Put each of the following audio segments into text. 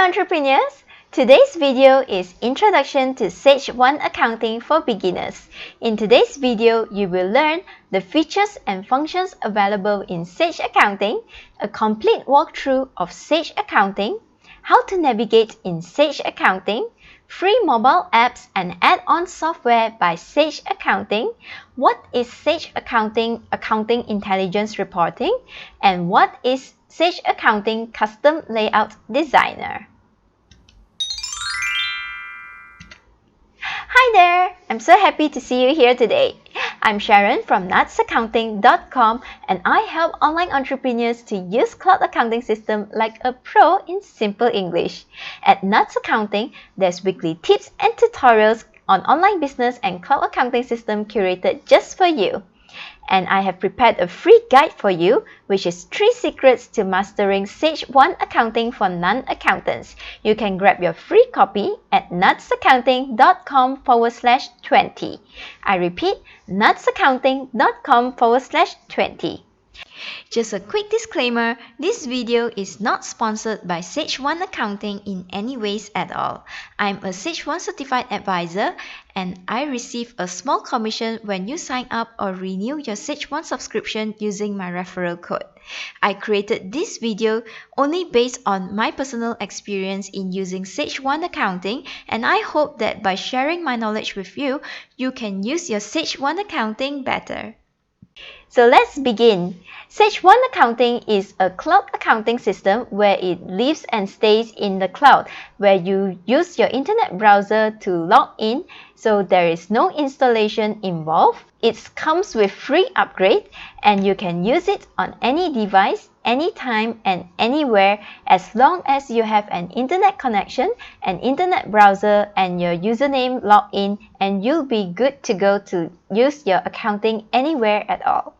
Hi entrepreneurs! Today's video is Introduction to Sage 1 Accounting for Beginners. In today's video, you will learn the features and functions available in Sage Accounting, a complete walkthrough of Sage Accounting, how to navigate in Sage Accounting, free mobile apps and add-on software by Sage Accounting, what is Sage Accounting Accounting Intelligence Reporting, and what is Sage Accounting Custom Layout Designer. Hi there! I'm so happy to see you here today. I'm Sharon from nutsaccounting.com and I help online entrepreneurs to use cloud accounting system like a pro in simple English. At Nuts Accounting, there's weekly tips and tutorials on online business and cloud accounting system curated just for you. And I have prepared a free guide for you, which is 3 secrets to mastering Sage 1 Accounting for non-accountants. You can grab your free copy at nutsaccounting.com/20. I repeat, nutsaccounting.com/20. Just a quick disclaimer, this video is not sponsored by Sage 1 Accounting in any ways at all. I'm a Sage 1 certified advisor and I receive a small commission when you sign up or renew your Sage 1 subscription using my referral code. I created this video only based on my personal experience in using Sage 1 Accounting, and I hope that by sharing my knowledge with you, you can use your Sage 1 Accounting better. So let's begin. Sage 1 Accounting is a cloud accounting system where it lives and stays in the cloud, where you use your internet browser to log in, so there is no installation involved. It comes with free upgrade and you can use it on any device, anytime and anywhere as long as you have an internet connection, an internet browser and your username login, and you'll be good to go to use your accounting anywhere at all.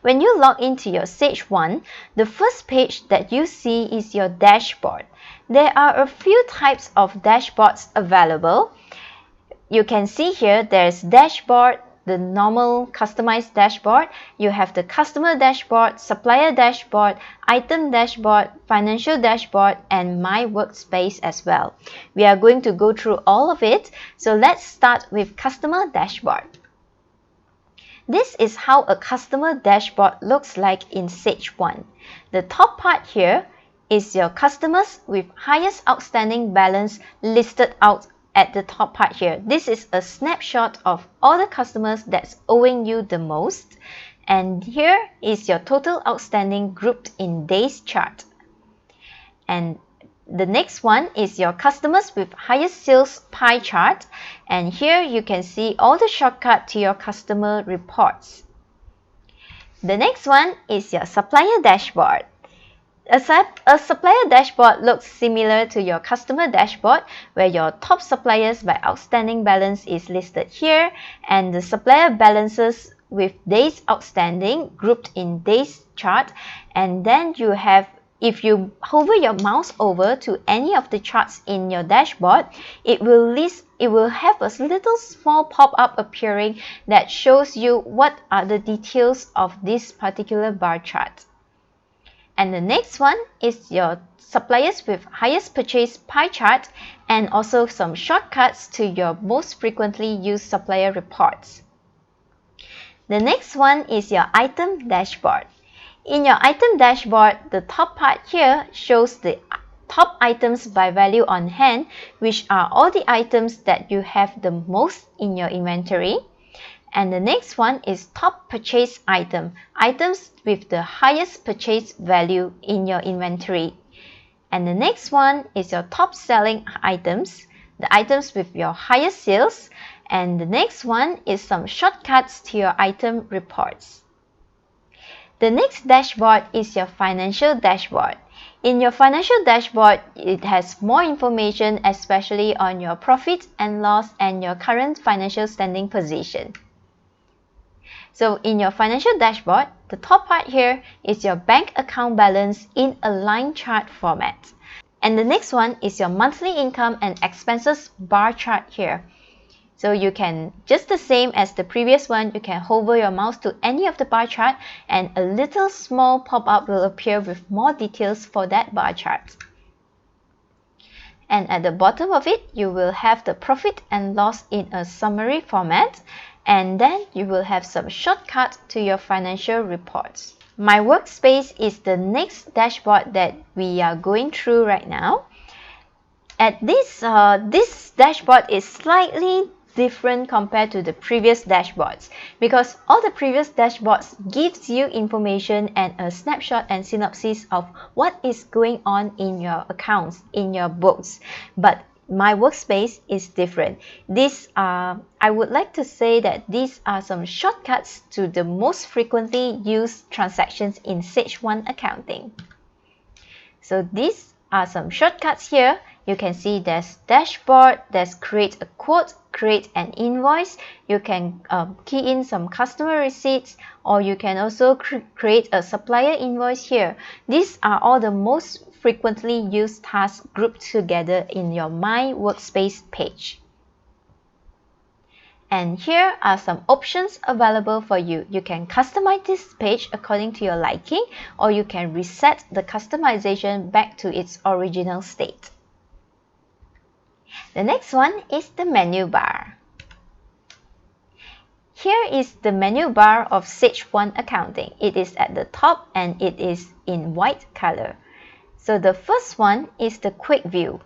When you log into your Sage 1, the first page that you see is your dashboard. There are a few types of dashboards available. You can see here there's dashboard, the normal customized dashboard. You have the customer dashboard, supplier dashboard, item dashboard, financial dashboard, and my workspace as well. We are going to go through all of it. So let's start with customer dashboard. This is how a customer dashboard looks like in Sage 1. The top part here is your customers with highest outstanding balance listed out at the top part here. This is a snapshot of all the customers that's owing you the most. And here is your total outstanding grouped in days chart. And the next one is your customers with highest sales pie chart. And here you can see all the shortcut to your customer reports. The next one is your supplier dashboard. A supplier dashboard looks similar to your customer dashboard, where your top suppliers by outstanding balance is listed here, and the supplier balances with days outstanding grouped in days chart. And then you have, if you hover your mouse over to any of the charts in your dashboard, it will have a little small pop-up appearing that shows you what are the details of this particular bar chart. And the next one is your suppliers with highest purchase pie chart, and also some shortcuts to your most frequently used supplier reports. The next one is your item dashboard. In your item dashboard, the top part here shows the top items by value on hand, which are all the items that you have the most in your inventory. And the next one is top purchase item, items with the highest purchase value in your inventory. And the next one is your top selling items, the items with your highest sales. And the next one is some shortcuts to your item reports. The next dashboard is your financial dashboard. In your financial dashboard, it has more information, especially on your profit and loss and your current financial standing position. So in your financial dashboard, the top part here is your bank account balance in a line chart format. And the next one is your monthly income and expenses bar chart here. So you can, just the same as the previous one, you can hover your mouse to any of the bar chart and a little small pop-up will appear with more details for that bar chart. and at the bottom of it you will have the profit and loss in a summary format, and then you will have some shortcut to your financial reports. My Workspace is the next dashboard that we are going through right now. At this dashboard is slightly different compared to the previous dashboards, because all the previous dashboards gives you information and a snapshot and synopsis of what is going on in your accounts, in your books. But my Workspace is different. I would like to say that these are some shortcuts to the most frequently used transactions in Sage 1 accounting. So these are some shortcuts here. You can see there's dashboard, there's create a quote, create an invoice. You can key in some customer receipts, or you can also create a supplier invoice here. These are all the most frequently used tasks grouped together in your My Workspace page. And here are some options available for you. You can customize this page according to your liking, or you can reset the customization back to its original state. The next one is the menu bar. Here is the menu bar of Sage 1 accounting. It is at the top and it is in white color. So the first one is the quick view.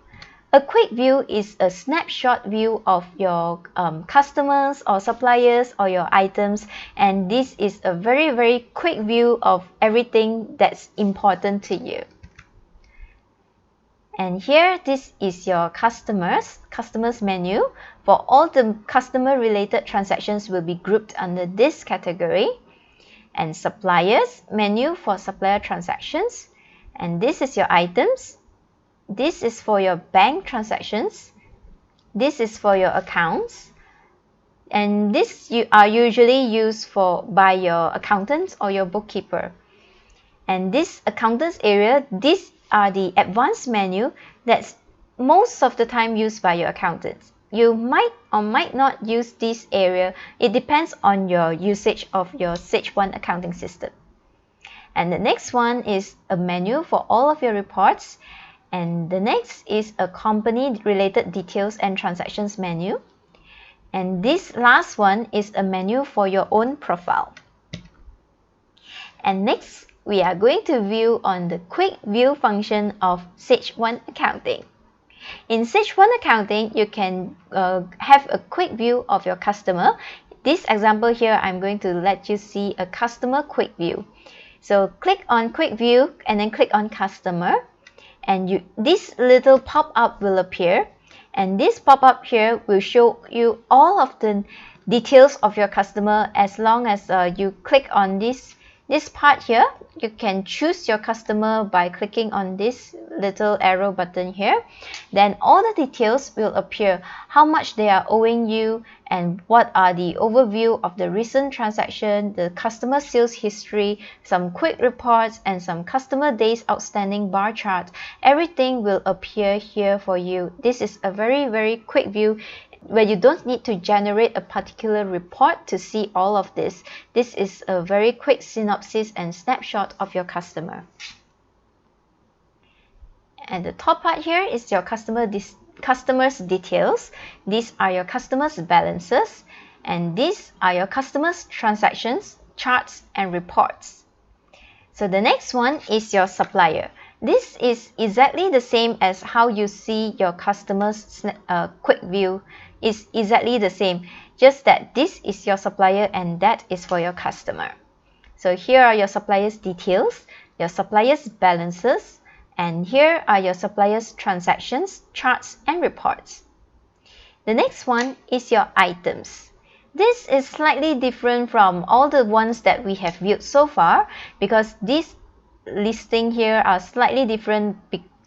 A quick view is a snapshot view of your customers or suppliers or your items, and this is a very quick view of everything that's important to you. And here, this is your customers menu. For all the customer related transactions will be grouped under this category. And suppliers menu for supplier transactions. And this is your items. This is for your bank transactions. This is for your accounts. And this are usually used by your accountants or your bookkeeper. And this accountants area, these are the advanced menu that's most of the time used by your accountants. You might or might not use this area. It depends on your usage of your Sage 1 accounting system. And the next one is a menu for all of your reports. And the next is a company related details and transactions menu. And this last one is a menu for your own profile. And next, we are going to view on the quick view function of Sage 1 accounting. In Sage 1 accounting, you can have a quick view of your customer. This example here, I'm going to let you see a customer quick view. So click on quick view and then click on customer, and this little pop-up will appear, and this pop-up here will show you all of the details of your customer. As long as you click on this part here, you can choose your customer by clicking on this little arrow button here. Then all the details will appear, how much they are owing you, and what are the overview of the recent transaction, the customer sales history, some quick reports, and some customer days outstanding bar chart. Everything will appear here for you. This is a very quick view where you don't need to generate a particular report to see all of this. This is a very quick synopsis and snapshot of your customer. And the top part here is your customers details. These are your customers balances, and these are your customers transactions, charts, and reports. So the next one is your supplier. This is exactly the same as how you see your customers quick view. Is exactly the same, just that this is your supplier and that is for your customer. So here are your suppliers details, your suppliers balances, and here are your suppliers transactions, charts, and reports. The next one is your items. This is slightly different from all the ones that we have viewed so far, because these listing here are slightly different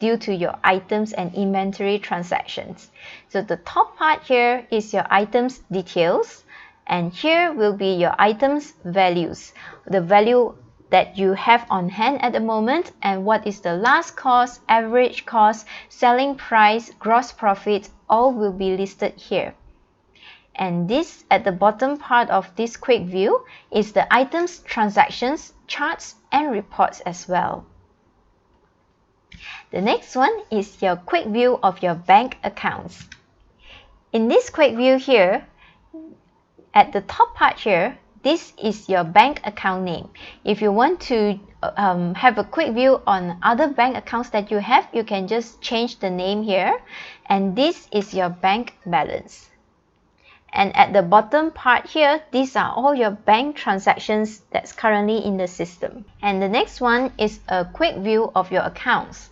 due to your items and inventory transactions. So the top part here is your items details, and here will be your items values, the value that you have on hand at the moment, and what is the last cost, average cost, selling price, gross profit, all will be listed here. And this at the bottom part of this quick view is the items transactions, charts, and reports as well. The next one is your quick view of your bank accounts. In this quick view here, at the top part here, this is your bank account name. If you want to have a quick view on other bank accounts that you have, you can just change the name here. And this is your bank balance. And at the bottom part here, these are all your bank transactions that's currently in the system. And the next one is a quick view of your accounts.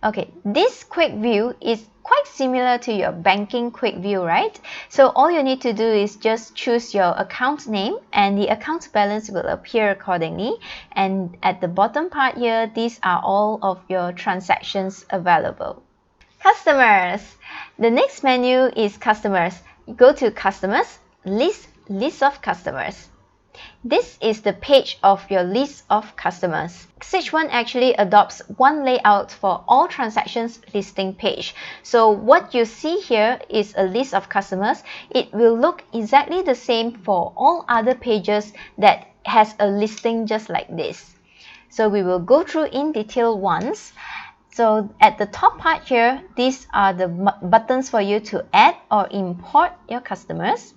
Okay, this quick view is quite similar to your banking quick view, right? So all you need to do is just choose your account name and the account balance will appear accordingly. And at the bottom part here, these are all of your transactions available. Customers. The next menu is customers. You go to customers, list of customers. This is the page of your list of customers. Sage 1 actually adopts one layout for all transactions listing page. So what you see here is a list of customers. It will look exactly the same for all other pages that has a listing just like this. So we will go through in detail once. So at the top part here, these are the buttons for you to add or import your customers.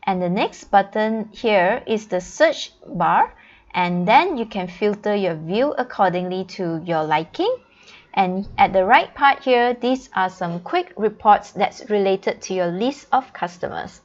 And the next button here is the search bar, and then you can filter your view accordingly to your liking. And at the right part here, these are some quick reports that's related to your list of customers.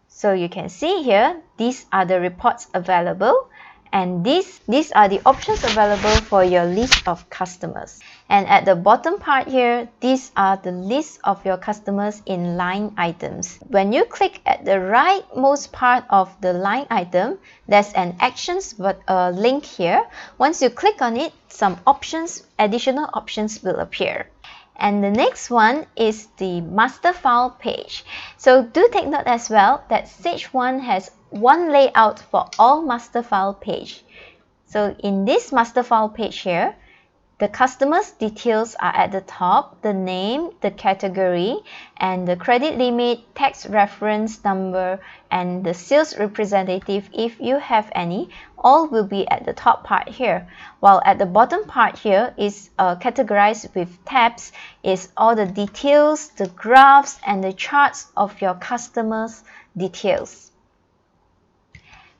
So you can see here, these are the reports available. And these are the options available for your list of customers. And at the bottom part here, these are the list of your customers in line items. When you click at the rightmost part of the line item, there's an actions link here. Once you click on it, some options, additional options will appear. And the next one is the master file page. So do take note as well that Sage 1 has one layout for all master file page. So in this master file page here, the customer's details are at the top, the name, the category, and the credit limit, tax reference number, and the sales representative, if you have any, all will be at the top part here. While at the bottom part here is categorized with tabs, is all the details, the graphs, and the charts of your customers' details.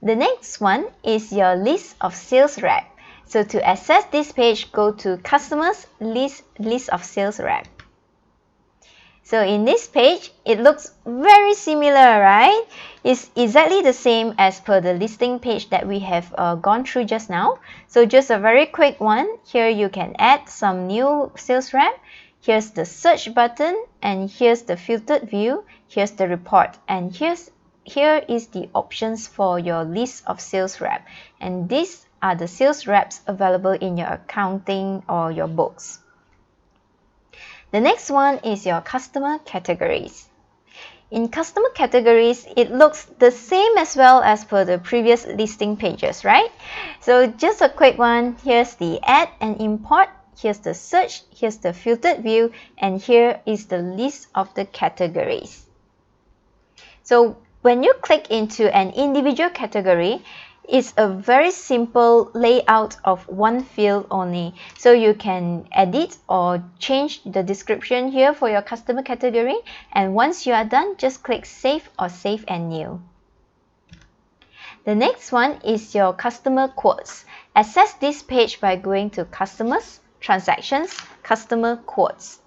The next one is your list of sales rep. So to access this page, go to Customers, List of Sales Rep. So in this page, it looks very similar, right? It's exactly the same as per the listing page that we have gone through just now. So just a very quick one. Here you can add some new sales rep. Here's the search button, and here's the filtered view. Here's the report, and here is the options for your list of sales rep. And these are the sales reps available in your accounting or your books. The next one is your customer categories. In customer categories, it looks the same as well as per the previous listing pages, right? So just a quick one. Here's the add and import. Here's the search. Here's the filtered view. And here is the list of the categories. So when you click into an individual category, it's a very simple layout of one field only. So you can edit or change the description here for your customer category. And once you are done, just click Save or Save and New. The next one is your customer quotes. Access this page by going to Customers, Transactions, Customer Quotes.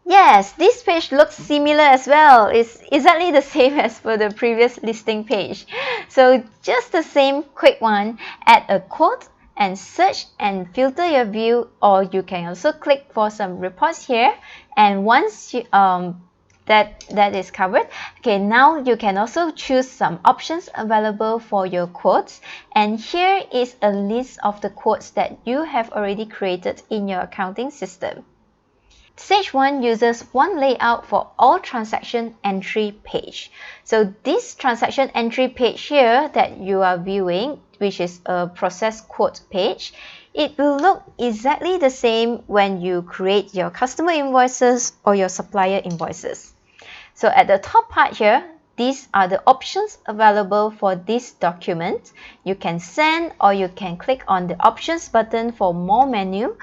Yes, this page looks similar as well. It's exactly the same as for the previous listing page. So just the same quick one, add a quote and search and filter your view, or you can also click for some reports here. And once you, that is covered, okay, now you can also choose some options available for your quotes. And here is a list of the quotes that you have already created in your accounting system. Sage 1 uses one layout for all transaction entry page. So this transaction entry page here that you are viewing, which is a process quote page, it will look exactly the same when you create your customer invoices or your supplier invoices. So at the top part here, these are the options available for this document. You can send, or you can click on the options button for more menu,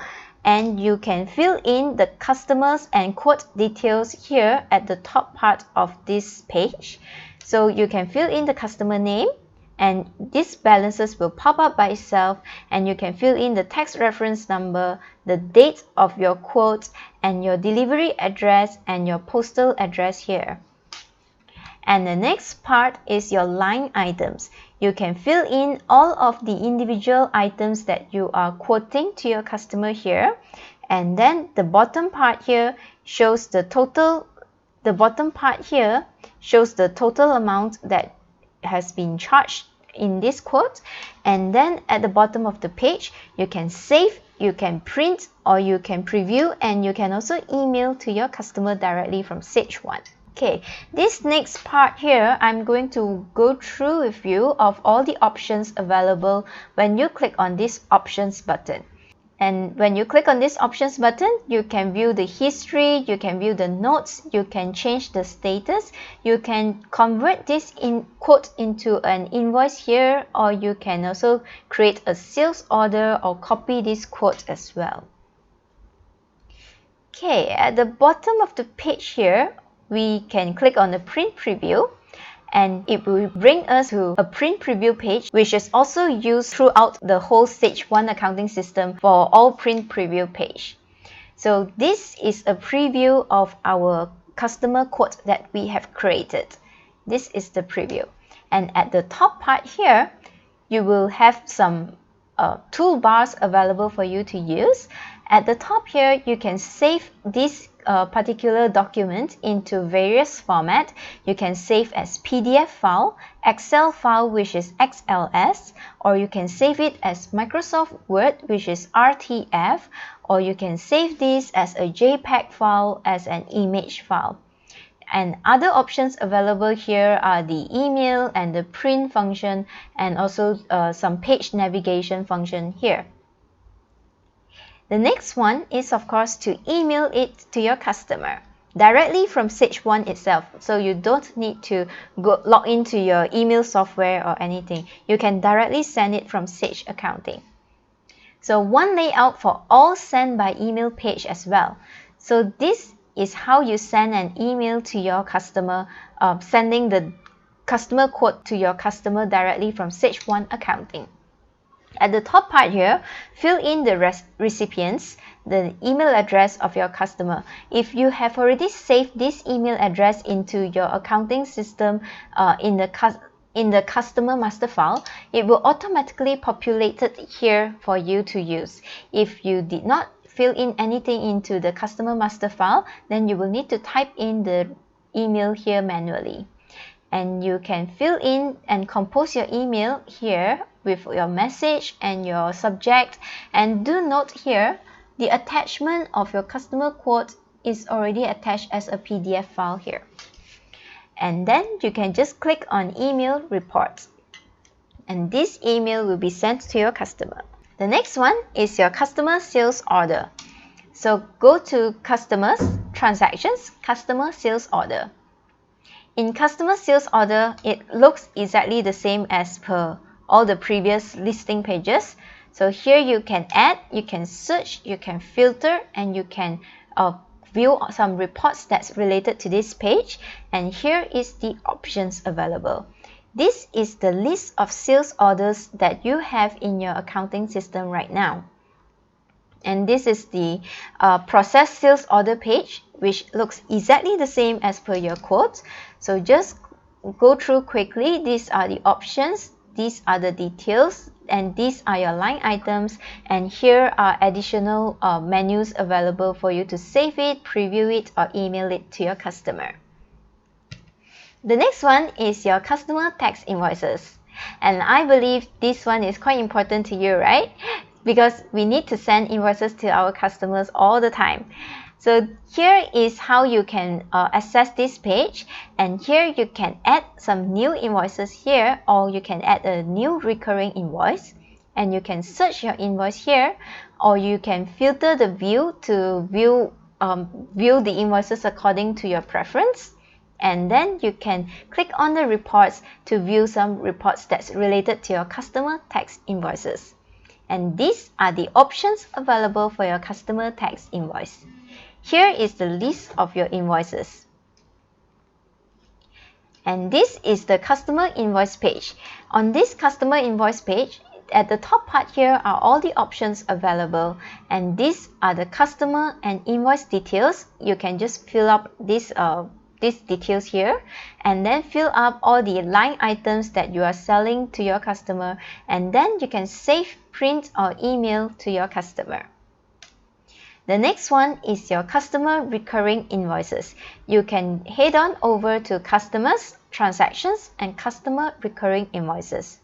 and you can fill in the customers and quote details here at the top part of this page. So you can fill in the customer name, and these balances will pop up by itself, and you can fill in the tax reference number, the date of your quote, and your delivery address and your postal address here. And the next part is your line items. You can fill in all of the individual items that you are quoting to your customer here. And then the bottom part here shows the total. The bottom part here shows the total amount that has been charged in this quote. And then at the bottom of the page, you can save, you can print, or you can preview, and you can also email to your customer directly from Sage 1. Okay, this next part here, I'm going to go through with you of all the options available when you click on this options button. And when you click on this options button, you can view the history, you can view the notes, you can change the status, you can convert this quote into an invoice here, or you can also create a sales order or copy this quote as well. Okay, at the bottom of the page here, we can click on the print preview, and it will bring us to a print preview page, which is also used throughout the whole Sage 1 accounting system for all print preview page. So this is a preview of our customer quote that we have created. This is the preview. And at the top part here, you will have some toolbars available for you to use. At the top here, you can save this particular document into various formats. You can save as PDF file, Excel file, which is XLS, or you can save it as Microsoft Word, which is RTF, or you can save this as a JPEG file, as an image file. And other options available here are the email and the print function, and also some page navigation function here. The next one is, of course, to email it to your customer directly from Sage 1 itself. So you don't need to go log into your email software or anything. You can directly send it from Sage Accounting. So one layout for all send by email page as well. So this is how you send an email to your customer, sending the customer quote to your customer directly from Sage 1 Accounting. At the top part here, fill in the recipients, the email address of your customer. If you have already saved this email address into your accounting system in the customer master file, it will automatically populate it here for you to use. If you did not fill in anything into the customer master file, then you will need to type in the email here manually. And you can fill in and compose your email here with your message and your subject. And do note here, the attachment of your customer quote is already attached as a PDF file here. And then you can just click on email reports, and this email will be sent to your customer. The next one is your customer sales order. So go to customers, transactions, customer sales order. In customer sales order, it looks exactly the same as per all the previous listing pages. So here you can add, you can search, you can filter, and you can view some reports that's related to this page. And here is the options available. This is the list of sales orders that you have in your accounting system right now. And this is the process sales order page, which looks exactly the same as per your quote. So just go through quickly. These are the options, these are the details, and these are your line items. And here are additional menus available for you to save it, preview it, or email it to your customer. The next one is your customer tax invoices. And I believe this one is quite important to you, right? Because we need to send invoices to our customers all the time. So here is how you can access this page, and here you can add some new invoices here, or you can add a new recurring invoice, and you can search your invoice here, or you can filter the view to view the invoices according to your preference. and then you can click on the reports to view some reports that's related to your customer tax invoices. And these are the options available for your customer tax invoice. Here is the list of your invoices. And this is the customer invoice page. On this customer invoice page, at the top part here are all the options available, and these are the customer and invoice details. You can just fill up these details here, and then fill up all the line items that you are selling to your customer, and then you can save, print, or email to your customer. The next one is your customer recurring invoices. You can head on over to customers, transactions, and customer recurring invoices.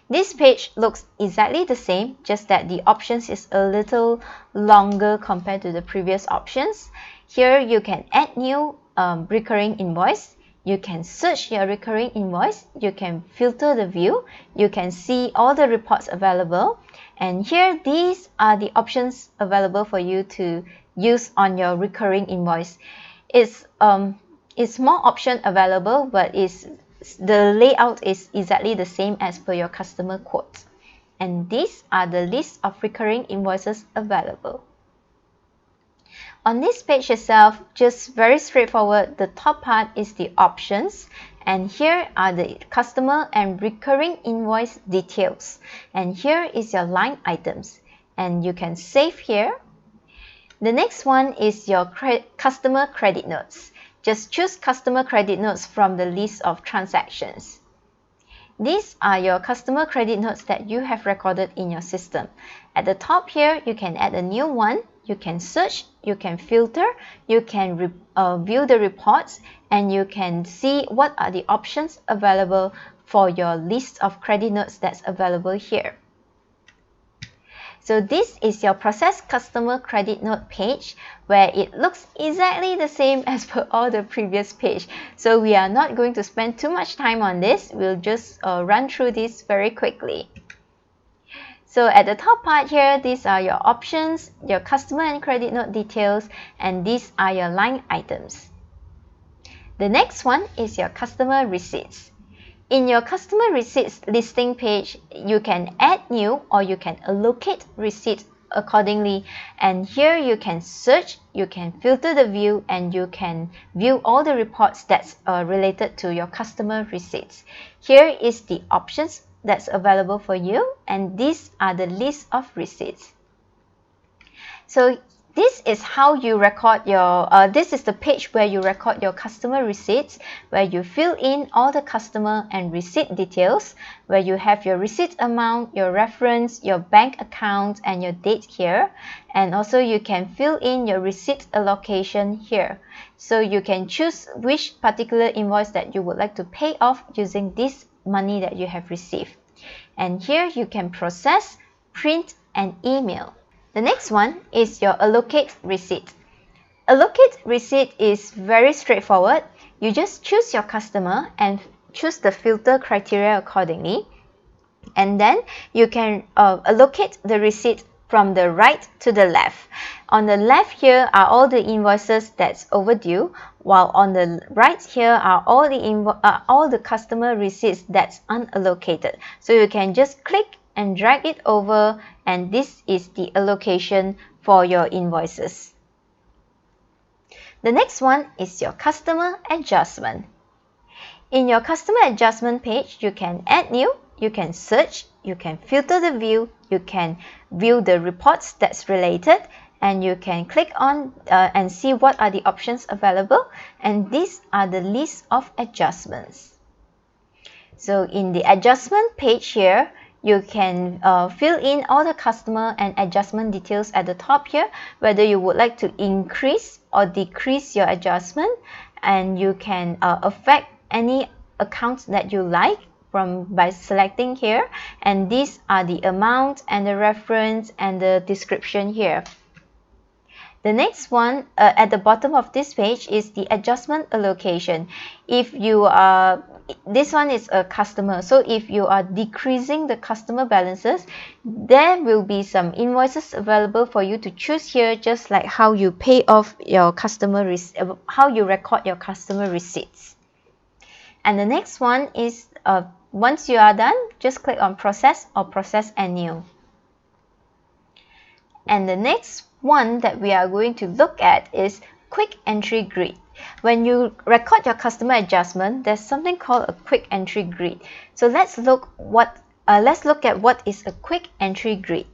This page looks exactly the same, just that the options is a little longer compared to the previous options. Here you can add new recurring invoice. You can search your recurring invoice. You can filter the view. You can see all the reports available. And here, these are the options available for you to use on your recurring invoice. It's more option available, but the layout is exactly the same as per your customer quote. And these are the list of recurring invoices available. On this page itself, just very straightforward, the top part is the options, and here are the customer and recurring invoice details, and here is your line items, and you can save here. The next one is your customer credit notes. Just choose customer credit notes from the list of transactions. These are your customer credit notes that you have recorded in your system. At the top here, you can add a new one. You can search, you can filter, you can view the reports, and you can see what are the options available for your list of credit notes that's available here. So this is your process customer credit note page, where it looks exactly the same as per all the previous page. So we are not going to spend too much time on this. We'll just run through this very quickly. So at the top part here, these are your options, your customer and credit note details, and these are your line items. The next one is your customer receipts. In your customer receipts listing page, you can add new or you can allocate receipt accordingly. And here you can search, you can filter the view, and you can view all the reports that's related to your customer receipts. Here is the options that's available for you, and these are the list of receipts. So this is how you record your, this is the page where you record your customer receipts, where you fill in all the customer and receipt details, where you have your receipt amount, your reference, your bank account, and your date here. And also you can fill in your receipt allocation here. So you can choose which particular invoice that you would like to pay off using this money that you have received. And here you can process, print, and email. The next one is your allocate receipt. Allocate receipt is very straightforward. You just choose your customer and choose the filter criteria accordingly. And then you can allocate the receipt from the right to the left. On the left here are all the invoices that's overdue, while on the right here are all the customer receipts that's unallocated. So you can just click and drag it over, and this is the allocation for your invoices. The next one is your customer adjustment. In your customer adjustment page, you can add new, you can search, you can filter the view, you can view the reports that's related, and you can click on and see what are the options available, and these are the list of adjustments. So in the adjustment page here, you can fill in all the customer and adjustment details at the top here, whether you would like to increase or decrease your adjustment, and you can affect any accounts that you like by selecting here, and these are the amount and the reference and the description here. The next one at the bottom of this page is the adjustment allocation. If you are, this one is a customer, so if you are decreasing the customer balances, there will be some invoices available for you to choose here, just like how you pay off your customer, how you record your customer receipts. And the next one is once you are done, just click on process or process and new. And the next one that we are going to look at is quick entry grid. When you record your customer adjustment, there's something called a quick entry grid. So let's look at what is a quick entry grid.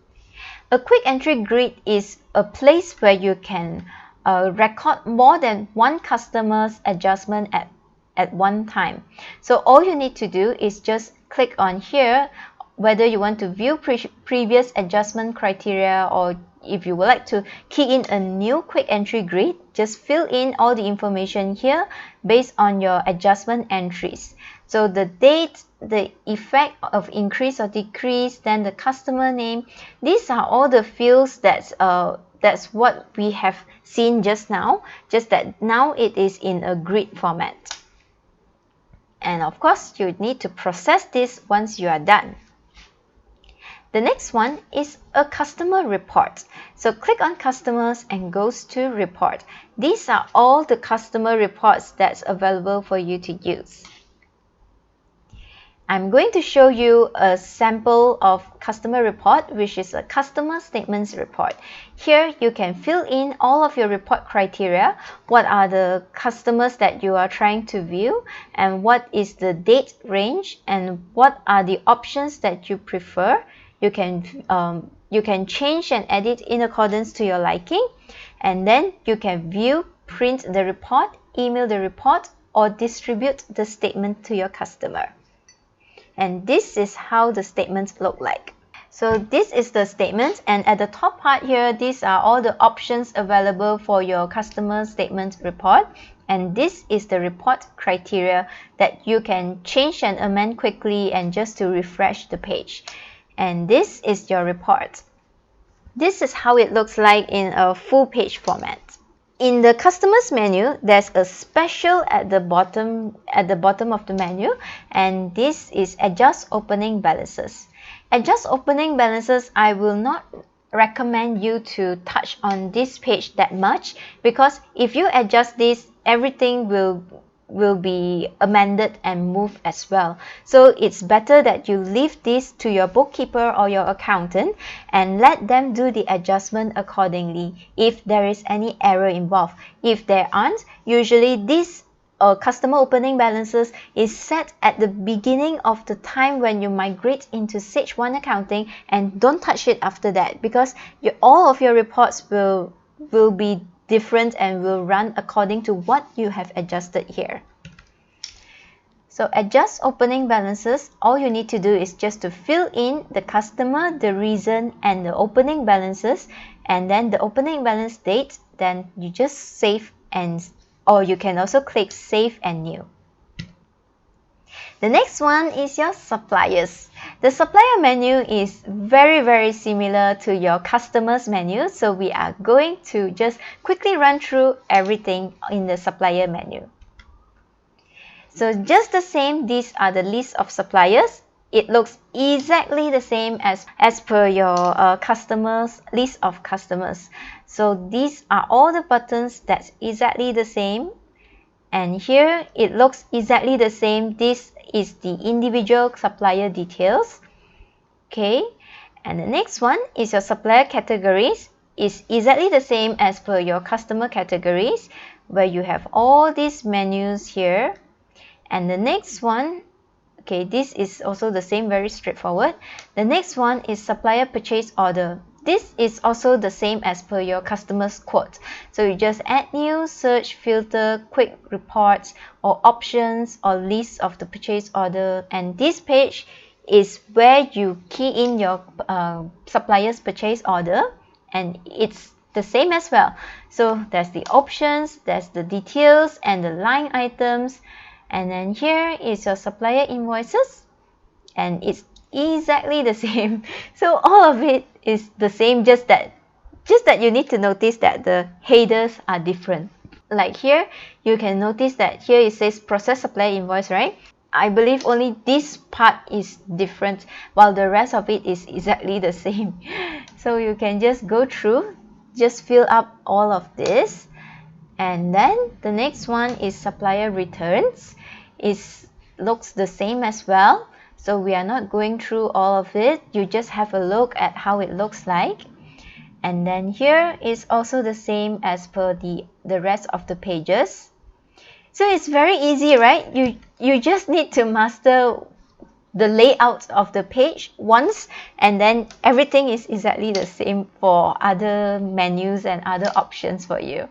A quick entry grid is a place where you can record more than one customer's adjustment at one time. So all you need to do is just click on here, whether you want to view previous adjustment criteria, or if you would like to key in a new quick entry grid, just fill in all the information here based on your adjustment entries. So the date, the effect of increase or decrease, then the customer name. These are all the fields that's what we have seen just now, just that now it is in a grid format. And of course, you need to process this once you are done. The next one is a customer report. So click on customers and goes to report. These are all the customer reports that's available for you to use. I'm going to show you a sample of customer report, which is a customer statements report. Here you can fill in all of your report criteria. What are the customers that you are trying to view, and what is the date range, and what are the options that you prefer. You can change and edit in accordance to your liking, and then you can view, print the report, email the report, or distribute the statement to your customer. And this is how the statements look like. So this is the statement, and at the top part here, these are all the options available for your customer statement report. And this is the report criteria that you can change and amend quickly and just to refresh the page. And this is your report. This is how it looks like in a full page format. In the customers menu, there's a special at the bottom of the menu, and this is adjust opening balances. Adjust opening balances, I will not recommend you to touch on this page that much, because if you adjust this, everything will be amended and moved as well. So it's better that you leave this to your bookkeeper or your accountant and let them do the adjustment accordingly if there is any error involved. If there aren't, usually this customer opening balances is set at the beginning of the time when you migrate into Sage 1 accounting, and don't touch it after that, because all of your reports will be different and will run according to what you have adjusted here. So adjust opening balances, all you need to do is just to fill in the customer, the reason, and the opening balances, and then the opening balance date. Then you just save, or you can also click save and new. The next one is your suppliers. The supplier menu is very similar to your customers menu, so we are going to just quickly run through everything in the supplier menu. So just the same, these are the list of suppliers. It looks exactly the same as per your customers list of customers. So these are all the buttons that's exactly the same. And here it looks exactly the same. This is the individual supplier details. Okay, and the next one is your supplier categories. It's exactly the same as per your customer categories, where you have all these menus here. And the next one, okay, this is also the same, very straightforward. The next one is supplier purchase order. This is also the same as per your customer's quote. So you just add new, search, filter, quick reports, or options, or list of the purchase order. And this page is where you key in your supplier's purchase order, and it's the same as well. So there's the options, there's the details, and the line items. And then here is your supplier invoices, and it's exactly the same. So all of it is the same, just that you need to notice that the headers are different. Like here, you can notice that here it says process supplier invoice, right? I believe only this part is different, while the rest of it is exactly the same. So you can just go through, just fill up all of this. And then the next one is supplier returns. It's looks the same as well. So we are not going through all of it. You just have a look at how it looks like. And then here is also the same as per the rest of the pages. So it's very easy, right? You just need to master the layout of the page once, and then everything is exactly the same for other menus and other options for you.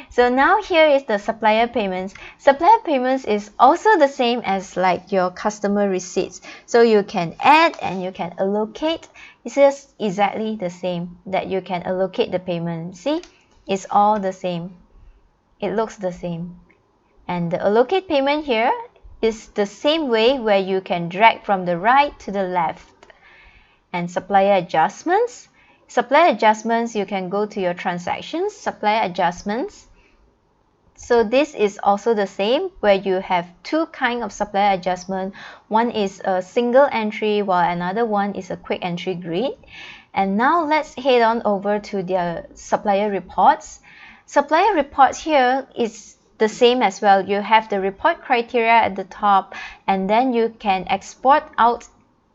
So now here is the supplier payments. Supplier payments is also the same as like your customer receipts. So you can add and you can allocate. It's just exactly the same that you can allocate the payment. See, it's all the same. It looks the same. And the allocate payment here is the same way where you can drag from the right to the left. And supplier adjustments. Supplier adjustments, you can go to your transactions, supplier adjustments. So this is also the same where you have two kinds of supplier adjustment. One is a single entry while another one is a quick entry grid. And now let's head on over to the supplier reports. Supplier reports here is the same as well. You have the report criteria at the top, and then you can export out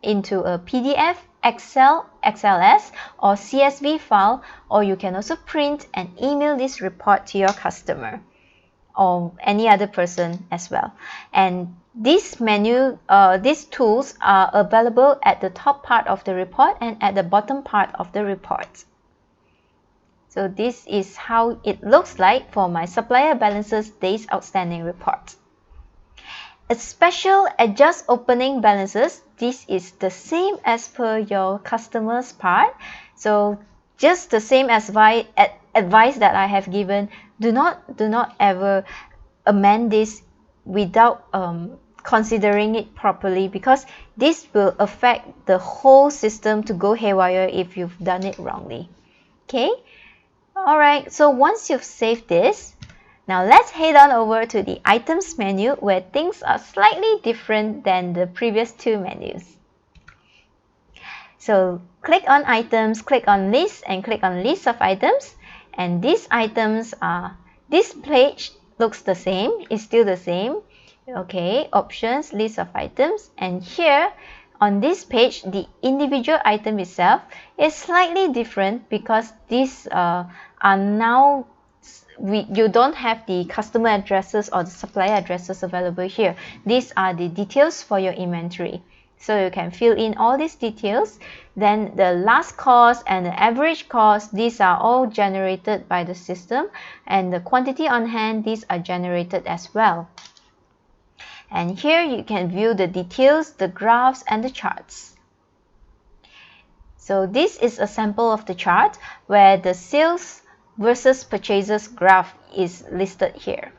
into a PDF, Excel, XLS, or CSV file, or you can also print and email this report to your customer or any other person as well. And this menu, these tools are available at the top part of the report and at the bottom part of the report. So this is how it looks like for my supplier balances days outstanding report. A special adjust opening balances, this is the same as per your customer's part. So just the same as advice that I have given, do not ever amend this without considering it properly, because this will affect the whole system to go haywire if you've done it wrongly. Okay, alright, so once you've saved this, now let's head on over to the items menu where things are slightly different than the previous two menus. So click on items, click on list, and click on list of items. And these items are, this page looks the same, it's still the same. Okay, options, list of items, and here on this page, the individual item itself is slightly different because these are now, you don't have the customer addresses or the supplier addresses available here. These are the details for your inventory. So you can fill in all these details. Then the last cost and the average cost, these are all generated by the system. And the quantity on hand, these are generated as well. And here you can view the details, the graphs, and the charts. So this is a sample of the chart where the sales versus purchases graph is listed here.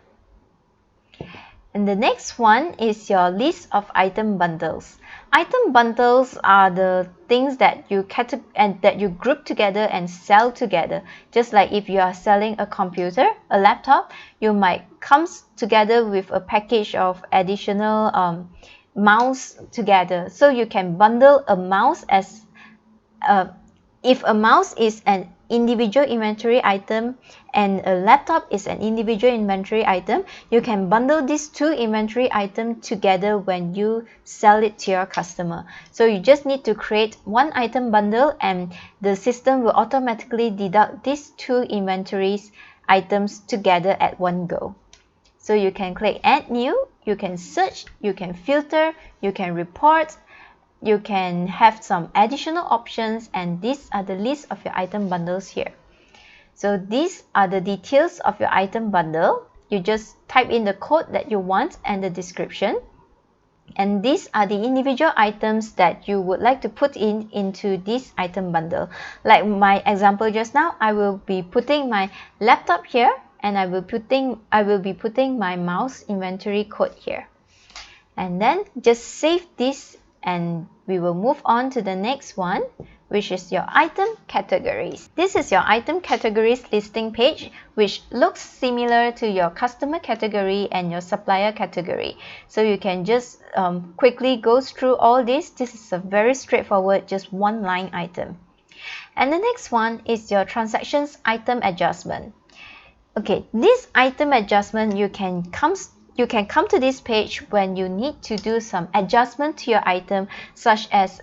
And the next one is your list of item bundles. Item bundles are the things that you group together and sell together. Just like if you are selling a computer, a laptop, you might come together with a package of additional mouse together. So you can bundle a mouse as if a mouse is an individual inventory item and a laptop is an individual inventory item, you can bundle these two inventory items together when you sell it to your customer. So you just need to create one item bundle and the system will automatically deduct these two inventories items together at one go. So you can click add new, you can search, you can filter, you can report, you can have some additional options, and these are the list of your item bundles here. So these are the details of your item bundle. You just type in the code that you want and the description. And these are the individual items that you would like to put into this item bundle. Like my example just now, I will be putting my laptop here and I will be putting my mouse inventory code here. And then just save this and we will move on to the next one, which is your item categories. This is your item categories listing page, which looks similar to your customer category and your supplier category. So you can just quickly go through all this. This is a very straightforward, just one line item. And the next one is your transactions item adjustment. Okay, this item adjustment, you can come you can come to this page when you need to do some adjustment to your item, such as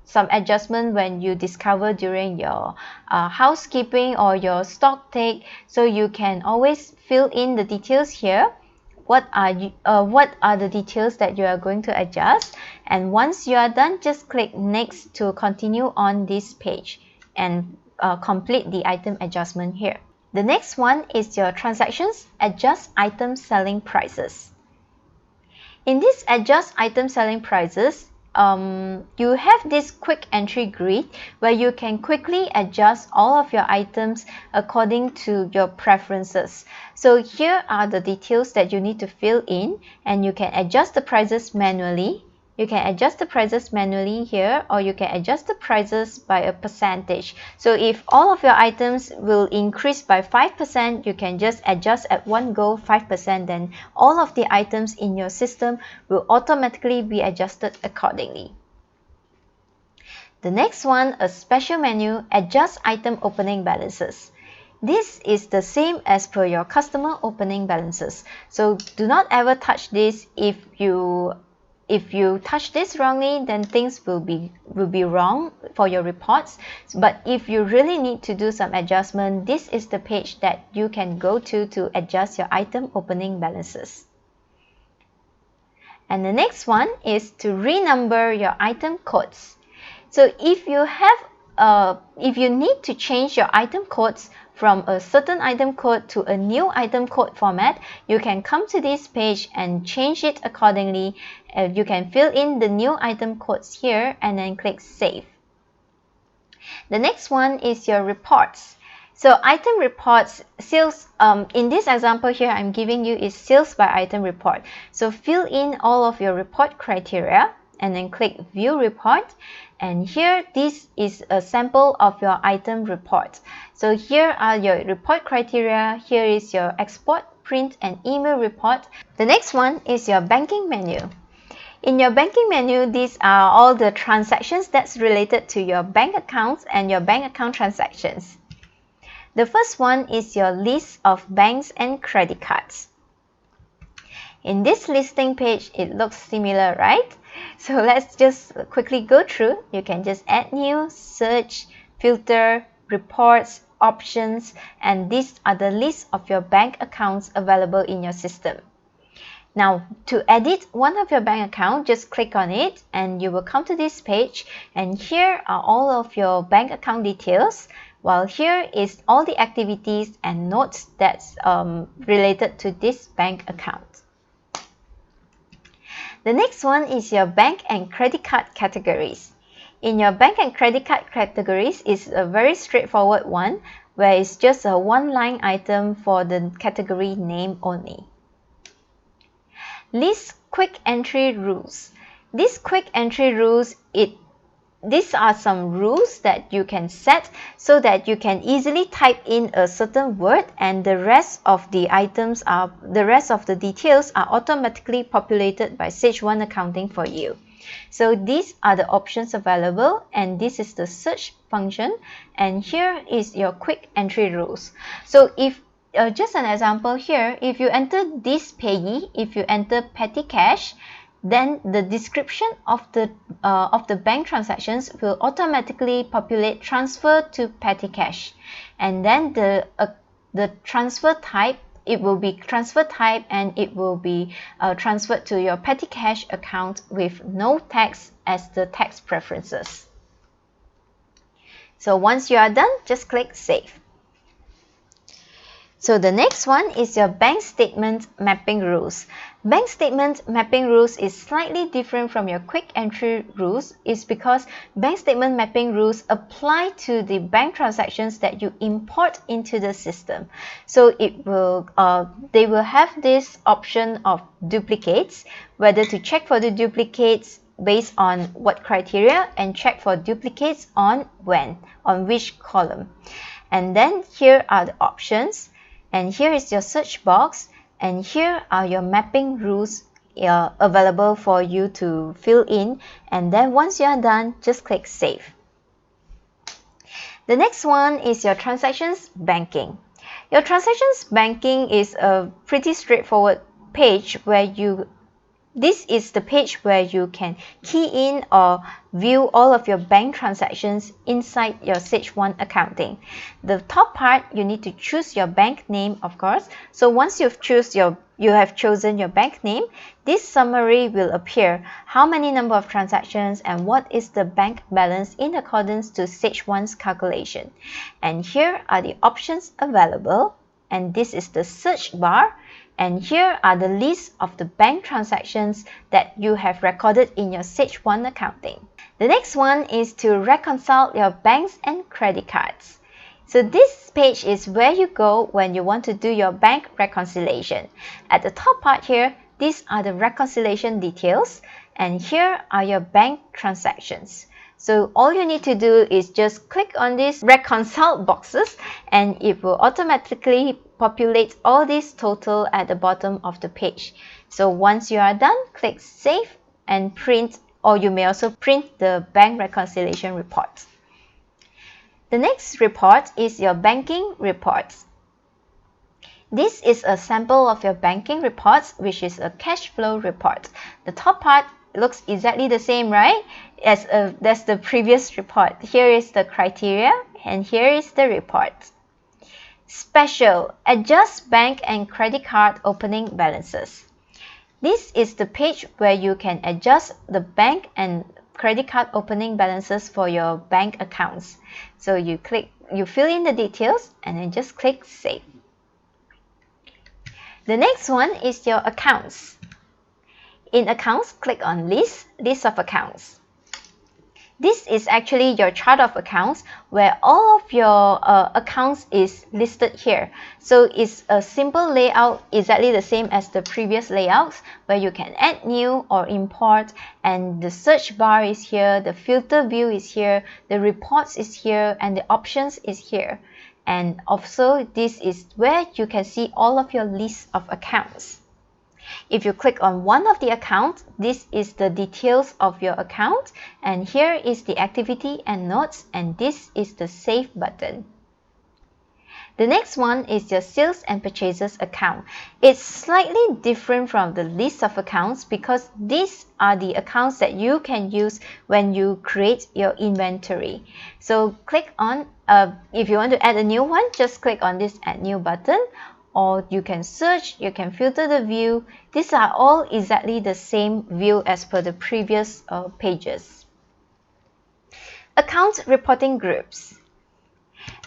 some adjustment when you discover during your housekeeping or your stock take. So you can always fill in the details here. What are the details that you are going to adjust, and once you are done, just click next to continue on this page and complete the item adjustment here. The next one is your transactions, adjust item selling prices. In this adjust item selling prices, you have this quick entry grid where you can quickly adjust all of your items according to your preferences. So here are the details that you need to fill in, and you can adjust the prices manually. You can adjust the prices manually here, or you can adjust the prices by a percentage. So if all of your items will increase by 5%, you can just adjust at one go 5%, then all of the items in your system will automatically be adjusted accordingly. The next one, a special menu, adjust item opening balances. This is the same as per your customer opening balances. So do not ever touch this. If you touch this wrongly, then things will be wrong for your reports. But if you really need to do some adjustment, this is the page that you can go to adjust your item opening balances. And the next one is to renumber your item codes. So if you need to change your item codes from a certain item code to a new item code format, you can come to this page and change it accordingly. You can fill in the new item codes here and then click Save. The next one is your reports. So item reports, sales, in this example here I'm giving you is sales by item report. So fill in all of your report criteria and then click View Report. And here, this is a sample of your item report. So here are your report criteria. Here is your export, print, and email report. The next one is your banking menu. In your banking menu, these are all the transactions that's related to your bank accounts and your bank account transactions. The first one is your list of banks and credit cards. In this listing page, it looks similar, right? So let's just quickly go through. You can just add new, search, filter, reports, options, and these are the list of your bank accounts available in your system. Now, to edit one of your bank accounts, just click on it and you will come to this page, and here are all of your bank account details, while here is all the activities and notes that's related to this bank account. The next one is your bank and credit card categories. In your bank and credit card categories is a very straightforward one, where it's just a one-line item for the category name only. List quick entry rules. These quick entry rules, these are some rules that you can set so that you can easily type in a certain word, and the rest of the details are automatically populated by Sage 1 Accounting for you. So these are the options available, and this is the search function, and here is your quick entry rules. So if just an example here, if you enter this payee, if you enter petty cash, then the description of the bank transactions will automatically populate transfer to petty cash, and then the transfer type, it will be transfer type, and it will be transferred to your petty cash account with no tax as the tax preferences. So once you are done, just click Save. So the next one is your bank statement mapping rules. Bank statement mapping rules is slightly different from your quick entry rules. It's because bank statement mapping rules apply to the bank transactions that you import into the system. So they will have this option of duplicates, whether to check for the duplicates based on what criteria, and check for duplicates on when, on which column. And then here are the options. And here is your search box, and here are your mapping rules available for you to fill in. And then once you are done, just click Save. The next one is your transactions banking. Your transactions banking is a pretty straightforward page where this is the page where you can key in or view all of your bank transactions inside your Sage 1 accounting. The top part, you need to choose your bank name, of course. So once you have chosen your bank name, this summary will appear. How many number of transactions and what is the bank balance in accordance to Sage 1's calculation. And here are the options available. And this is the search bar. And here are the list of the bank transactions that you have recorded in your Sage 1 accounting. The next one is to reconcile your banks and credit cards. So this page is where you go when you want to do your bank reconciliation. At the top part here, these are the reconciliation details, and here are your bank transactions. So all you need to do is just click on these reconcile boxes and it will automatically populate all this total at the bottom of the page. So once you are done, click Save and print, or you may also print the bank reconciliation report. The next report is your banking reports. This is a sample of your banking reports, which is a cash flow report. The top part looks exactly the same, right? That's the previous report. Here is the criteria and here is the report. Special, adjust bank and credit card opening balances. This is the page where you can adjust the bank and credit card opening balances for your bank accounts. So you fill in the details and then just click Save. The next one is your accounts. In accounts, click on List of accounts. This is actually your chart of accounts where all of your accounts is listed here. So it's a simple layout, exactly the same as the previous layouts, where you can add new or import, and the search bar is here, the filter view is here, the reports is here, and the options is here. And also this is where you can see all of your list of accounts. If you click on one of the accounts, this is the details of your account, and here is the activity and notes, and this is the Save button. The next one is your sales and purchases account. It's slightly different from the list of accounts because these are the accounts that you can use when you create your inventory. So click on, if you want to add a new one, just click on this Add New button. Or you can search, you can filter the view. These are all exactly the same view as per the previous pages. Account reporting groups.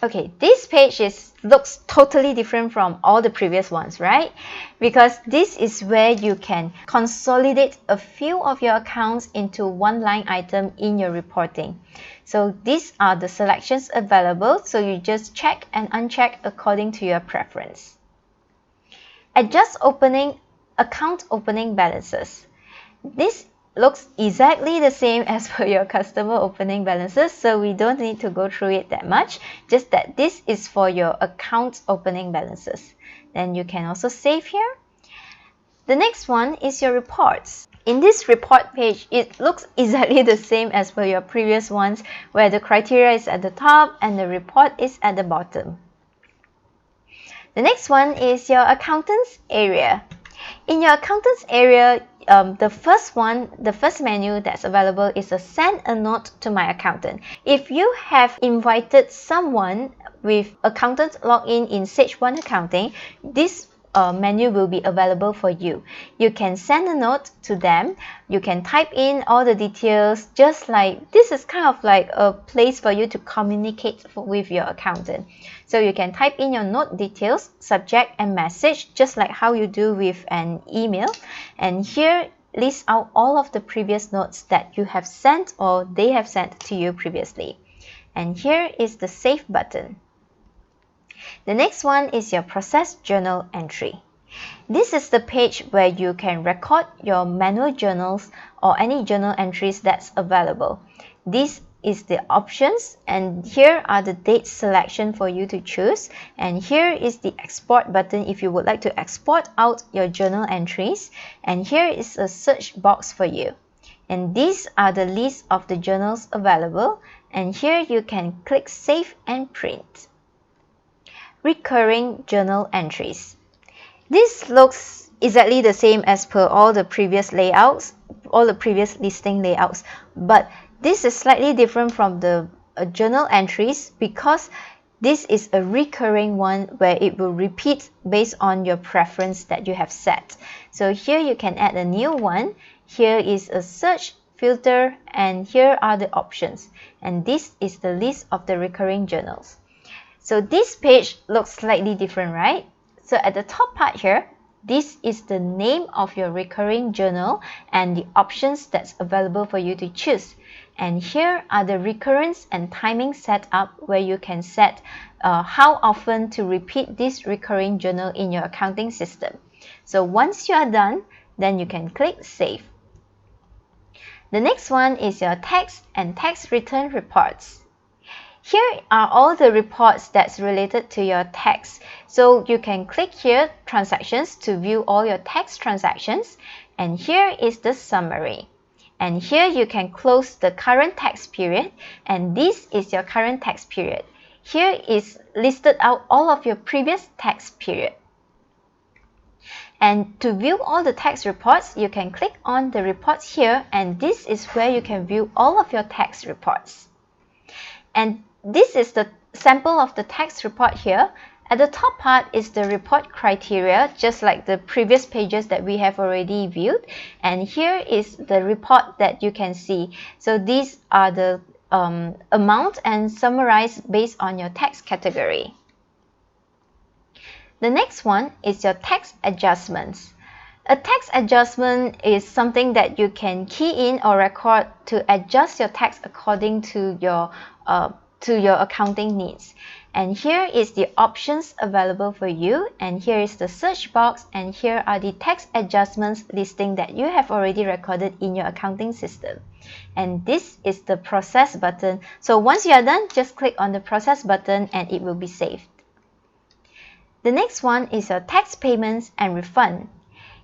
Okay, this page looks totally different from all the previous ones, right? Because this is where you can consolidate a few of your accounts into one line item in your reporting. So these are the selections available, so you just check and uncheck according to your preference. Adjust account opening balances. This looks exactly the same as for your customer opening balances, so we don't need to go through it that much, just that this is for your account opening balances. Then you can also save here. The next one is your reports. In this report page, it looks exactly the same as for your previous ones, where the criteria is at the top and the report is at the bottom. The next one is your accountants area. In your accountants area, the first menu that's available is a send a note to my accountant. If you have invited someone with accountant login in Sage 1 accounting, this menu will be available for you. You can send a note to them. You can type in all the details, just like this is kind of like a place for you to communicate with your accountant. So you can type in your note details, subject and message, just like how you do with an email. And here lists out all of the previous notes that you have sent or they have sent to you previously. And here is the Save button. The next one is your process journal entry. This is the page where you can record your manual journals or any journal entries that's available. This is the options, and here are the date selection for you to choose, and here is the export button if you would like to export out your journal entries, and here is a search box for you. And these are the list of the journals available, and here you can click Save and Print. Recurring journal entries. This looks exactly the same as per all the previous layouts, all the previous listing layouts, but this is slightly different from the journal entries because this is a recurring one where it will repeat based on your preference that you have set. So here you can add a new one. Here is a search, filter, and here are the options. And this is the list of the recurring journals. So this page looks slightly different, right? So at the top part here, this is the name of your recurring journal and the options that's available for you to choose. And here are the recurrence and timing setup where you can set how often to repeat this recurring journal in your accounting system. So once you are done, then you can click Save. The next one is your tax and tax return reports. Here are all the reports that's related to your tax. So you can click here, Transactions, to view all your tax transactions. And here is the summary. And here you can close the current tax period. And this is your current tax period. Here is listed out all of your previous tax period. And to view all the tax reports, you can click on the reports here. And this is where you can view all of your tax reports. And this is the sample of the tax report here. At the top part is the report criteria, just like the previous pages that we have already viewed. And here is the report that you can see. So these are the amount and summarized based on your tax category. The next one is your tax adjustments. A tax adjustment is something that you can key in or record to adjust your tax according to your accounting needs. And here is the options available for you, and here is the search box, and here are the tax adjustments listing that you have already recorded in your accounting system. And this is the process button. So once you are done, just click on the process button and it will be saved. The next one is your tax payments and refund.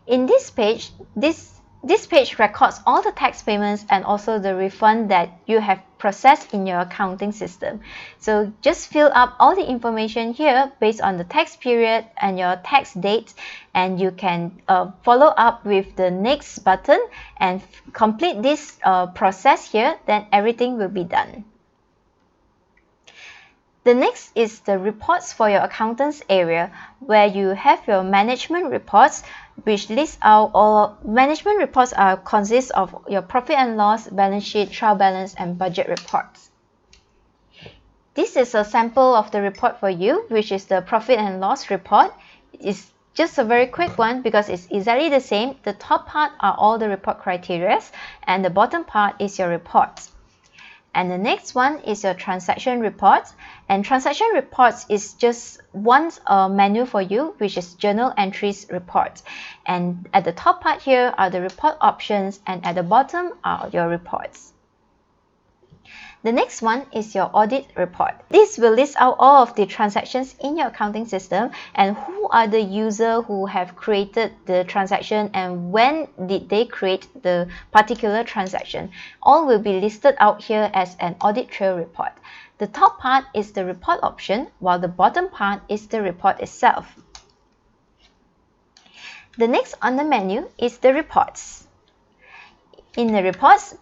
In this page, this page records all the tax payments and also the refund that you have processed in your accounting system. So just fill up all the information here based on the tax period and your tax date, and you can follow up with the next button and complete this process here, then everything will be done. The next is the reports for your accountants area, where you have your management reports, which lists out all management reports consist of your profit and loss, balance sheet, trial balance, and budget reports. This is a sample of the report for you, which is the profit and loss report. It's just a very quick one because it's exactly the same. The top part are all the report criteria, and the bottom part is your reports. And the next one is your transaction reports. And transaction reports is just one menu for you, which is journal entries report. And at the top part here are the report options, and at the bottom are your reports. The next one is your audit report. This will list out all of the transactions in your accounting system and who are the users who have created the transaction and when did they create the particular transaction. All will be listed out here as an audit trail report. The top part is the report option, while the bottom part is the report itself. The next on the menu is the reports. In the reports,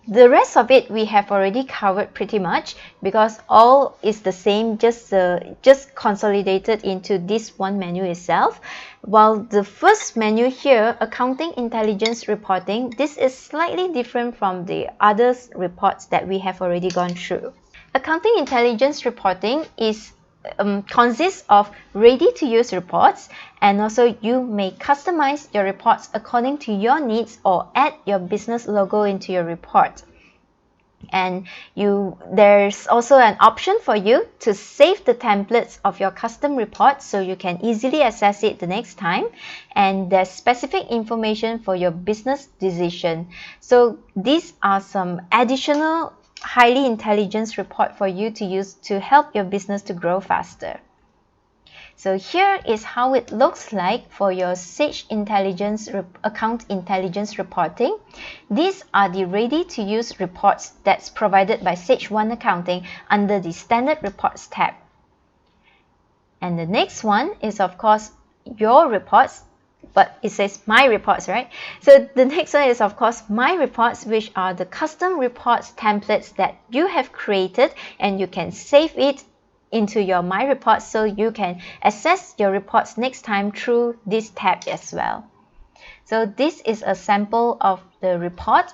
the rest of it we have already covered pretty much because all is the same, just consolidated into this one menu itself. While the first menu here, Accounting Intelligence Reporting, this is slightly different from the other reports that we have already gone through. Accounting Intelligence Reporting consists of ready-to-use reports, and also you may customize your reports according to your needs or add your business logo into your report. And there's also an option for you to save the templates of your custom report so you can easily access it the next time, and there's specific information for your business decision. So these are some additional highly intelligent report for you to use to help your business to grow faster. So here is how it looks like for your Sage Account Intelligence Reporting. These are the ready-to-use reports that's provided by Sage One Accounting under the Standard Reports tab. And the next one is, of course, your reports. but it says My Reports, right? So the next one is, of course, My Reports, which are the custom reports templates that you have created, and you can save it into your My Reports so you can access your reports next time through this tab as well. So this is a sample of the report.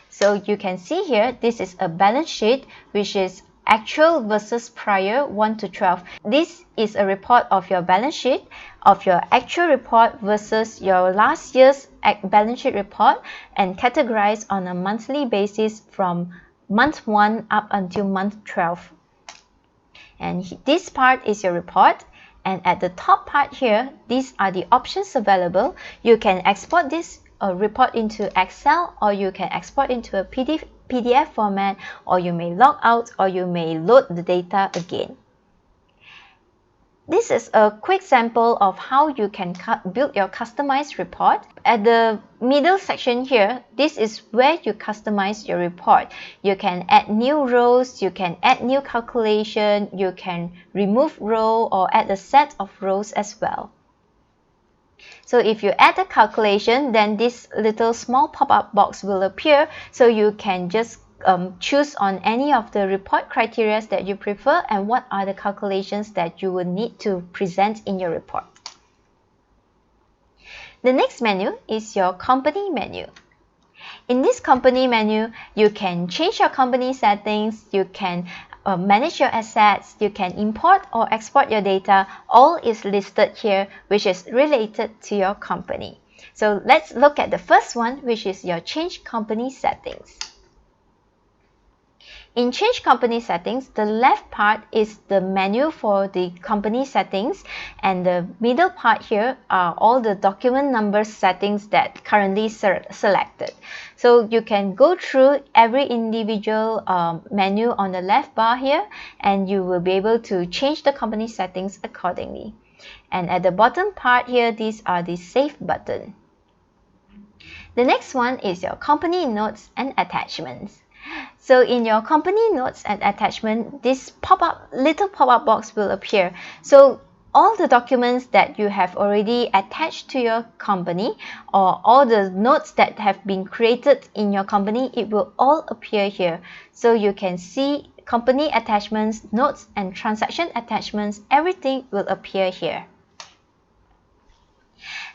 So you can see here, this is a balance sheet, which is actual versus prior 1 to 12. This is a report of your balance sheet, of your actual report versus your last year's balance sheet report, and categorized on a monthly basis from month 1 up until month 12. And this part is your report. And at the top part here, these are the options available. You can export this report into Excel, or you can export into a PDF format, or you may log out, or you may load the data again. This is a quick sample of how you can build your customized report. At the middle section here, this is where you customize your report. You can add new rows, you can add new calculation, you can remove row or add a set of rows as well. So if you add a calculation, then this little small pop-up box will appear, so you can just choose on any of the report criteria that you prefer and what are the calculations that you would need to present in your report. The next menu is your company menu. In this company menu, you can change your company settings, you can manage your assets, you can import or export your data. All is listed here, which is related to your company. So let's look at the first one, which is your change company settings. In Change Company Settings, the left part is the menu for the company settings, and the middle part here are all the document number settings that currently selected. So you can go through every individual menu on the left bar here, and you will be able to change the company settings accordingly. And at the bottom part here, these are the Save button. The next one is your company notes and attachments. So in your company notes and attachment, this little pop-up box will appear. So all the documents that you have already attached to your company, or all the notes that have been created in your company, it will all appear here. So you can see company attachments, notes and transaction attachments, everything will appear here.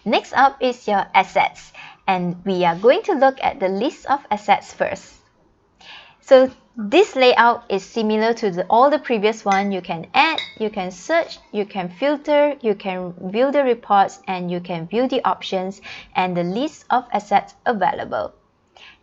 Next up is your assets, and we are going to look at the list of assets first. So this layout is similar to all the previous one. You can add, you can search, you can filter, you can view the reports, and you can view the options and the list of assets available.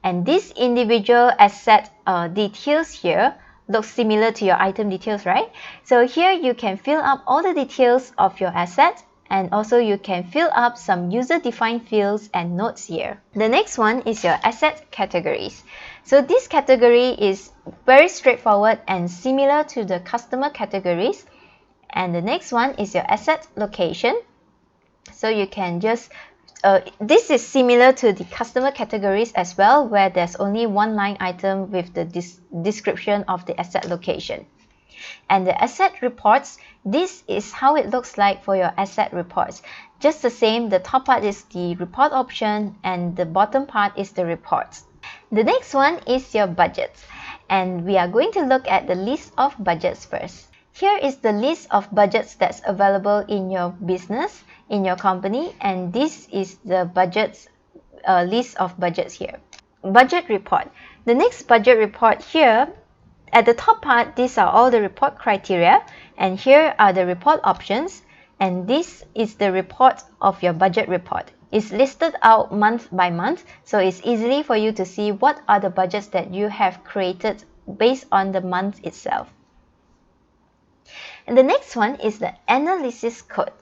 And this individual asset details here looks similar to your item details, right? So here you can fill up all the details of your asset, and also you can fill up some user-defined fields and notes here. The next one is your asset categories. So this category is very straightforward and similar to the customer categories. And the next one is your asset location. So you can just, this is similar to the customer categories as well, where there's only one line item with the description of the asset location. And the asset reports, this is how it looks like for your asset reports. Just the same, the top part is the report option and the bottom part is the reports. The next one is your budgets, and we are going to look at the list of budgets first. Here is the list of budgets that's available in your business, in your company, and this is the budgets list of budgets here. Budget report. The next budget report here, at the top part, these are all the report criteria, and here are the report options, and this is the report of your budget report. It's listed out month by month, so it's easily for you to see what are the budgets that you have created based on the month itself. And the next one is the analysis code.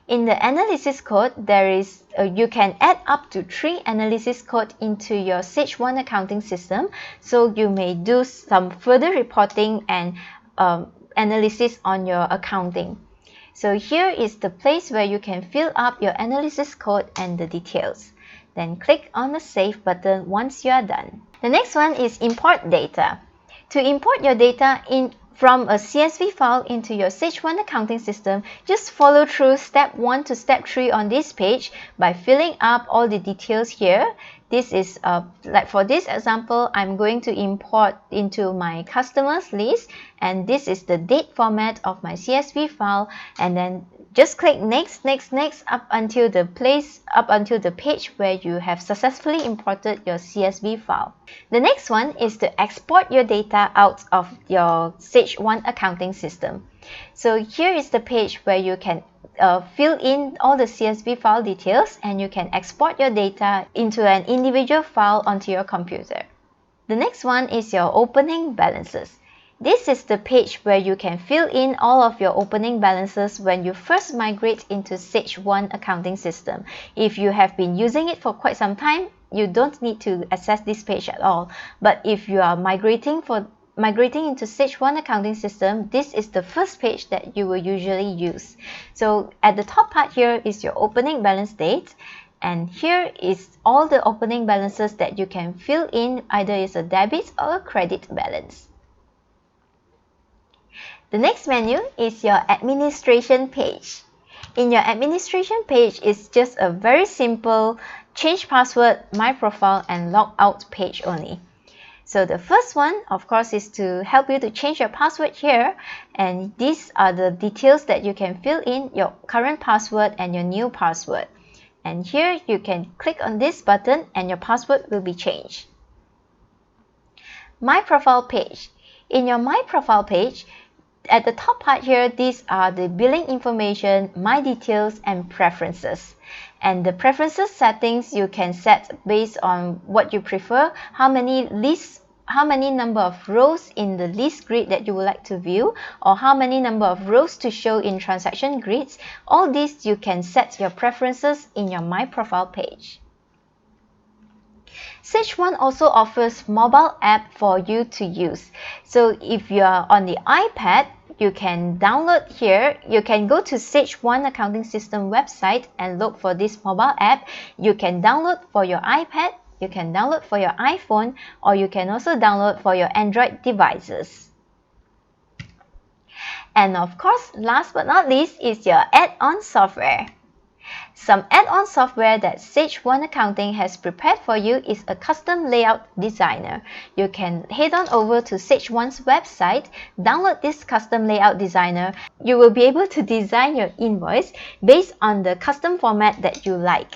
In the analysis code, there is you can add up to 3 analysis code into your Sage 1 accounting system, so you may do some further reporting and analysis on your accounting. So here is the place where you can fill up your analysis code and the details. Then click on the Save button once you are done. The next one is import data. To import your data from a CSV file into your Sage 1 accounting system, just follow through step 1 to step 3 on this page by filling up all the details here. This is like for this example, I'm going to import into my customers list, and this is the date format of my CSV file, and then just click next, next, next up until the page where you have successfully imported your CSV file. The next one is to export your data out of your Sage 1 accounting system. So here is the page where you can fill in all the CSV file details, and you can export your data into an individual file onto your computer. The next one is your opening balances. This is the page where you can fill in all of your opening balances when you first migrate into Sage 1 accounting system. If you have been using it for quite some time, you don't need to access this page at all. But if you are migrating into Sage 1 accounting system, this is the first page that you will usually use. So at the top part here is your opening balance date, and here is all the opening balances that you can fill in, either it's a debit or a credit balance. The next menu is your administration page. In your administration page, it's just a very simple change password, my profile, and log out page only. So the first one, of course, is to help you to change your password here, and these are the details that you can fill in, your current password and your new password. And here you can click on this button and your password will be changed. My profile page. In your My Profile page, at the top part here, these are the billing information, my details, and preferences. And the preferences settings you can set based on what you prefer, how many number of rows in the list grid that you would like to view, or how many number of rows to show in transaction grids. All these you can set your preferences in your My Profile page. Sage 1 also offers mobile app for you to use. So if you are on the iPad, you can download here. You can go to Sage 1 accounting system website and look for this mobile app. You can download for your iPad, you can download for your iPhone, or you can also download for your Android devices. And of course, last but not least is your add-on software. Some add-on software that Sage 1 Accounting has prepared for you is a custom layout designer. You can head on over to Sage 1's website, download this custom layout designer. You will be able to design your invoice based on the custom format that you like.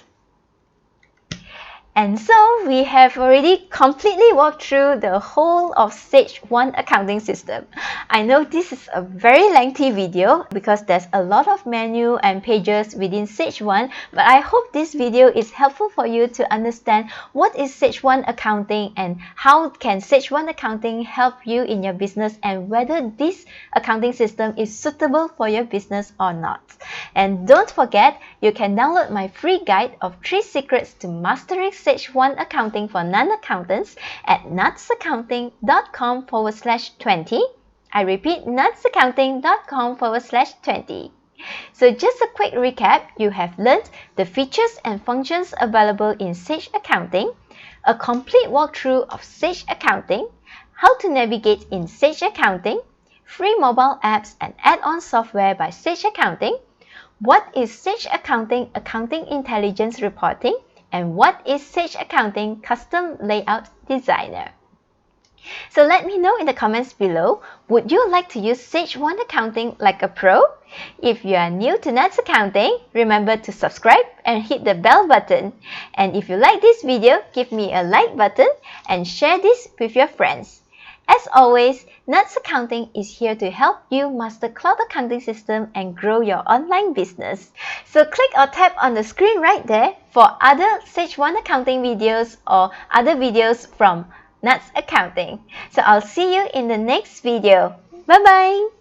And so we have already completely walked through the whole of Sage 1 accounting system. I know this is a very lengthy video because there's a lot of menu and pages within Sage 1, but I hope this video is helpful for you to understand what is Sage 1 accounting and how can Sage 1 accounting help you in your business, and whether this accounting system is suitable for your business or not. And don't forget, you can download my free guide of 3 secrets to mastering Sage 1 accounting for non-accountants at nutsaccounting.com/20. I repeat, nutsaccounting.com/20. So just a quick recap, you have learned the features and functions available in Sage Accounting, a complete walkthrough of Sage Accounting, how to navigate in Sage Accounting, free mobile apps and add-on software by Sage Accounting, what is Sage Accounting Accounting Intelligence Reporting, and what is Sage Accounting Custom Layout Designer. So let me know in the comments below, would you like to use Sage 1 Accounting like a pro? If you are new to Nuts Accounting, remember to subscribe and hit the bell button. And if you like this video, give me a like button and share this with your friends. As always, Nuts Accounting is here to help you master cloud accounting system and grow your online business. So click or tap on the screen right there for other Sage 1 Accounting videos or other videos from Nuts Accounting. So I'll see you in the next video. Bye bye!